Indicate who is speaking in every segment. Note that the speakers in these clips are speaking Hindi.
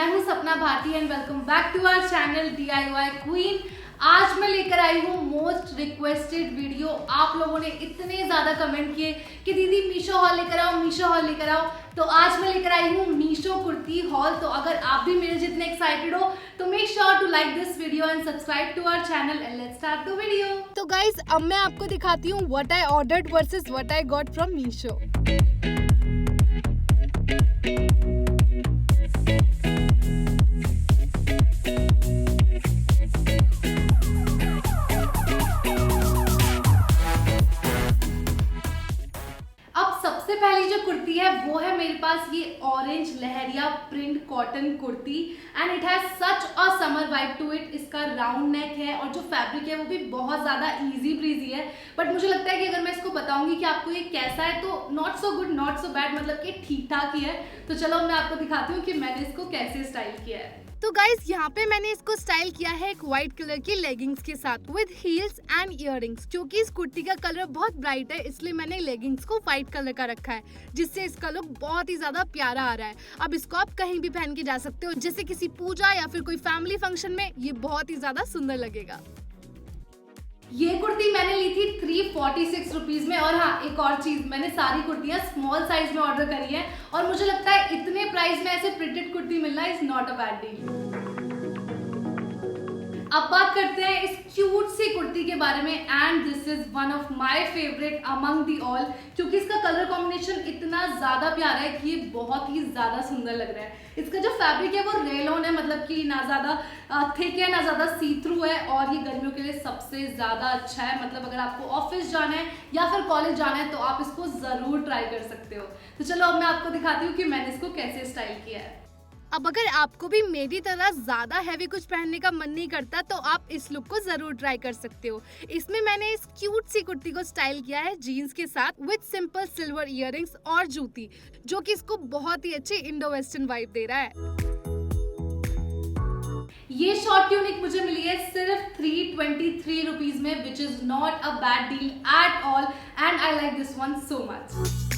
Speaker 1: मैं हूं Sapna Bharti and welcome back to our channel DIY queen. आज मैं लेकर आई हूं मोस्ट रिक्वेस्टेड वीडियो। आप लोगों ने इतने ज्यादा कमेंट किए कि दीदी मीशो हॉल लेकर आओ, मीशो हॉल लेकर आओ। तो आज मैं लेकर आई हूं मीशो कुर्ती हॉल। तो अगर आप भी मेरे जितने एक्साइटेड हो तो make sure to like this video and subscribe to our channel and let's start the video.
Speaker 2: तो गाइज अब मैं आपको दिखाती हूँ what I ordered versus what I got from Meesho.
Speaker 1: सबसे पहली जो कुर्ती है वो है मेरे पास ये orange leheriya print cotton kurti and it has such a summer vibe to it. इसका राउंड नेक है और जो फैब्रिक है वो भी बहुत ज्यादा इजी ब्रीजी है। बट मुझे लगता है कि अगर मैं इसको बताऊंगी कि आपको ये कैसा है तो not so good not so bad, मतलब कि ठीक ठाक ही है। तो चलो मैं आपको दिखाती हूँ कि मैंने इसको कैसे स्टाइल किया है।
Speaker 2: तो गाइज यहाँ पे मैंने इसको स्टाइल किया है एक व्हाइट कलर की लेगिंग्स के साथ विद हील्स एंड इयररिंग्स। क्योंकि इस कुर्ती का कलर बहुत ब्राइट है इसलिए मैंने लेगिंग्स को व्हाइट कलर का रखा है, जिससे इसका लुक बहुत ही ज्यादा प्यारा आ रहा है। अब इसको आप कहीं भी पहन के जा सकते हो, जैसे किसी पूजा या फिर कोई फैमिली फंक्शन में, ये बहुत ही ज्यादा सुंदर लगेगा।
Speaker 1: ये कुर्ती मैंने ली थी 346 रुपीज में। और हाँ, एक और चीज, मैंने सारी कुर्तियां स्मॉल साइज में ऑर्डर करी है और मुझे लगता है इतने प्राइस में ऐसे प्रिंटेड कुर्ती मिलना is not a bad deal. अब बात करते हैं इस क्यूट सी कुर्ती के बारे में and this is one of my favourite among the all, क्योंकि इसका कलर कॉम्बिनेशन इतना ज्यादा प्यारा है कि ये बहुत ही ज्यादा सुंदर लग रहा है। इसका जो फैब्रिक है वो रेलॉन है, मतलब कि ना ज्यादा थिक है ना ज्यादा सी थ्रू है और ये गर्मियों के लिए सबसे ज्यादा अच्छा है। मतलब अगर आपको ऑफिस जाना है या फिर कॉलेज जाना है तो आप इसको जरूर ट्राई कर सकते हो। तो चलो अब मैं आपको दिखाती हूँ कि मैंने इसको कैसे स्टाइल किया है।
Speaker 2: अब अगर आपको भी मेरी तरह ज्यादा हैवी कुछ पहनने का मन नहीं करता तो आप इस लुक को जरूर ट्राई कर सकते हो। इसमें मैंने इस क्यूट सी कुर्ती को स्टाइल किया है जीन्स के साथ विद सिंपल सिल्वर इयररिंग्स और जूती, जो कि इसको बहुत ही अच्छी इंडो वेस्टर्न वाइब दे रहा है।
Speaker 1: ये शॉर्ट ट्यूनिक मुझे मिली है सिर्फ 323 रुपीज में, which is not a bad deal at all and I like this one so much.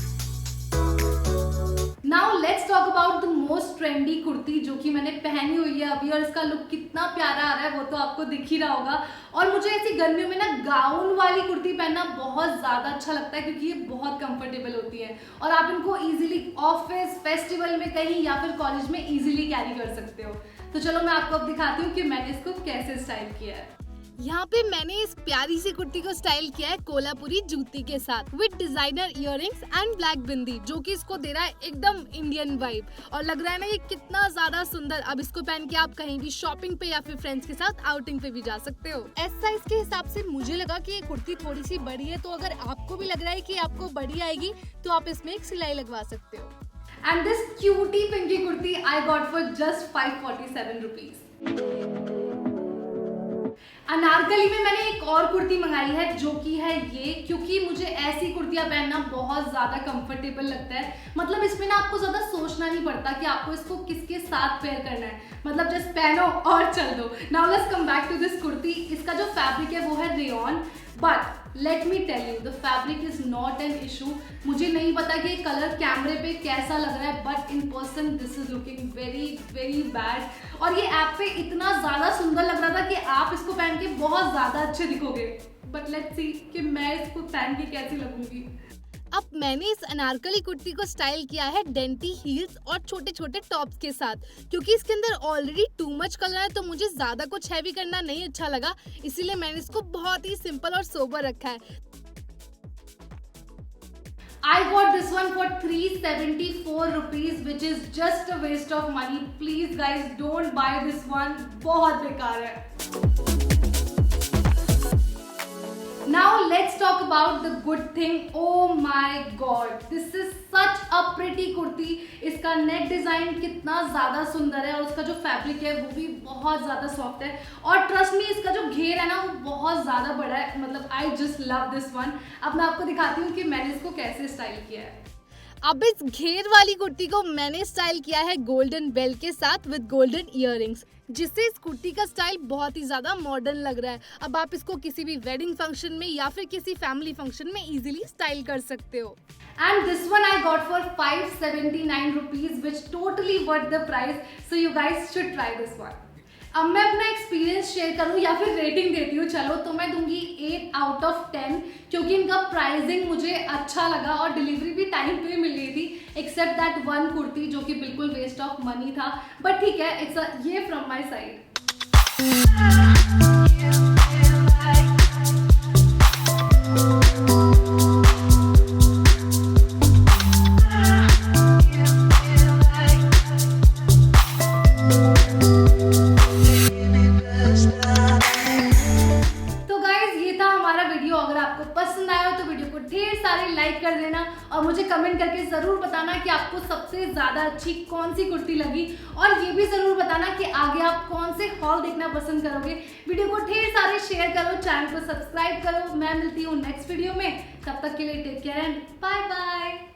Speaker 1: Now let's talk about the most trendy kurti जो कि मैंने पहनी हुई है अभी, और इसका लुक कितना प्यारा आ रहा है वो तो आपको दिख ही रहा होगा। और मुझे ऐसी गर्मियों में ना गाउन वाली कुर्ती पहनना बहुत ज्यादा अच्छा लगता है क्योंकि ये बहुत कंफर्टेबल होती है और आप इनको इजीली ऑफिस, फेस्टिवल में कहीं या फिर कॉलेज में इजीली कैरी कर सकते हो। तो चलो मैं आपको अब दिखाती हूँ कि मैंने इसको कैसे स्टाइल किया है।
Speaker 2: यहाँ पे मैंने इस प्यारी सी कुर्ती को स्टाइल किया है कोल्हापुरी जूती के साथ with designer earrings and black bindi, जो कि इसको दे रहा है एकदम इंडियन वाइब और लग रहा है ना ये कितना ज्यादा सुंदर। अब इसको पहन के आप कहीं भी शॉपिंग पे या फिर फ्रेंड्स के साथ आउटिंग पे भी जा सकते हो। एस साइज के हिसाब से मुझे लगा कि ये कुर्ती थोड़ी सी बड़ी है, तो अगर आपको भी लग रहा है कि आपको बड़ी आएगी तो आप इसमें एक सिलाई लगवा सकते हो।
Speaker 1: And this cutie pinky kurti I got for just 547 rupees. Anarkali में मैंने एक और कुर्ती मंगाई है जो कि है ये, क्योंकि मुझे ऐसी कुर्तियां पहनना बहुत ज्यादा कंफर्टेबल लगता है। मतलब इसमें ना आपको ज्यादा सोचना नहीं पड़ता कि आपको इसको किसके साथ पेयर करना है, मतलब जस्ट पहनो और चल दो। Now let's come back to this kurti. इसका जो फैब्रिक है वो है rayon, but let me tell you the fabric is not an issue. मुझे नहीं पता कि ये कलर कैमरे पे कैसा लग रहा है, but in person this is looking very very bad. और ये ऐप पे इतना ज्यादा सुंदर लग रहा था कि आप इसको पहन के बहुत ज्यादा अच्छे दिखोगे, बट लेट्स सी कि मैं इसको पहन के कैसी लगूंगी।
Speaker 2: अब मैंने इस अनारकली कुर्ती को स्टाइल किया है डेंटी हील्स और छोटे छोटे टॉप्स के साथ, क्योंकि इसके अंदर ऑलरेडी टू मच कलर है तो मुझे ज्यादा कुछ हैवी करना नहीं अच्छा लगा, इसीलिए मैंने इसको बहुत ही सिंपल और सोबर रखा है।
Speaker 1: I got this one for 374 rupees, which is just a waste of money. Please guys, don't buy this one. बहुत बेकार है। Now let's talk about the good thing. Oh my god, this is such a pretty kurti. इसका नेक डिजाइन कितना ज्यादा सुंदर है और उसका जो फैब्रिक है वो भी बहुत ज्यादा सॉफ्ट है और ट्रस्ट मी इसका जो घेर है ना वो बहुत ज्यादा बड़ा है। मतलब I just love this one. अब मैं आपको दिखाती हूँ कि मैंने इसको कैसे स्टाइल किया है।
Speaker 2: अब इस घेर वाली कुर्ती को मैंने स्टाइल किया है गोल्डन बेल के साथ विद गोल्डन इयररिंग्स, जिससे इस कुर्ती का स्टाइल बहुत ही ज्यादा मॉडर्न लग रहा है। अब आप इसको किसी भी वेडिंग फंक्शन में या फिर किसी फैमिली फंक्शन में इजीली स्टाइल कर सकते हो।
Speaker 1: And this one I got for 579 rupees, which totally worth the price. So you guys should try this one. अब मैं अपना एक्सपीरियंस शेयर करूं या फिर रेटिंग देती हूँ, चलो तो मैं दूंगी 8 आउट ऑफ 10, क्योंकि इनका प्राइसिंग मुझे अच्छा लगा और डिलीवरी भी टाइम पे मिल गई थी, एक्सेप्ट दैट वन कुर्ती जो कि बिल्कुल वेस्ट ऑफ मनी था, बट ठीक है, इट्स ये फ्रॉम माई साइड। अगर आपको पसंद आया हो तो वीडियो को ढेर सारे लाइक कर देना और मुझे कमेंट करके जरूर बताना कि आपको सबसे ज्यादा अच्छी कौन सी कुर्ती लगी, और ये भी जरूर बताना कि आगे आप कौन से हॉल देखना पसंद करोगे। वीडियो को ढेर सारे शेयर करो, चैनल को सब्सक्राइब करो। मैं मिलती हूँ नेक्स्ट वीडियो में, तब तक के लिए take care and bye bye.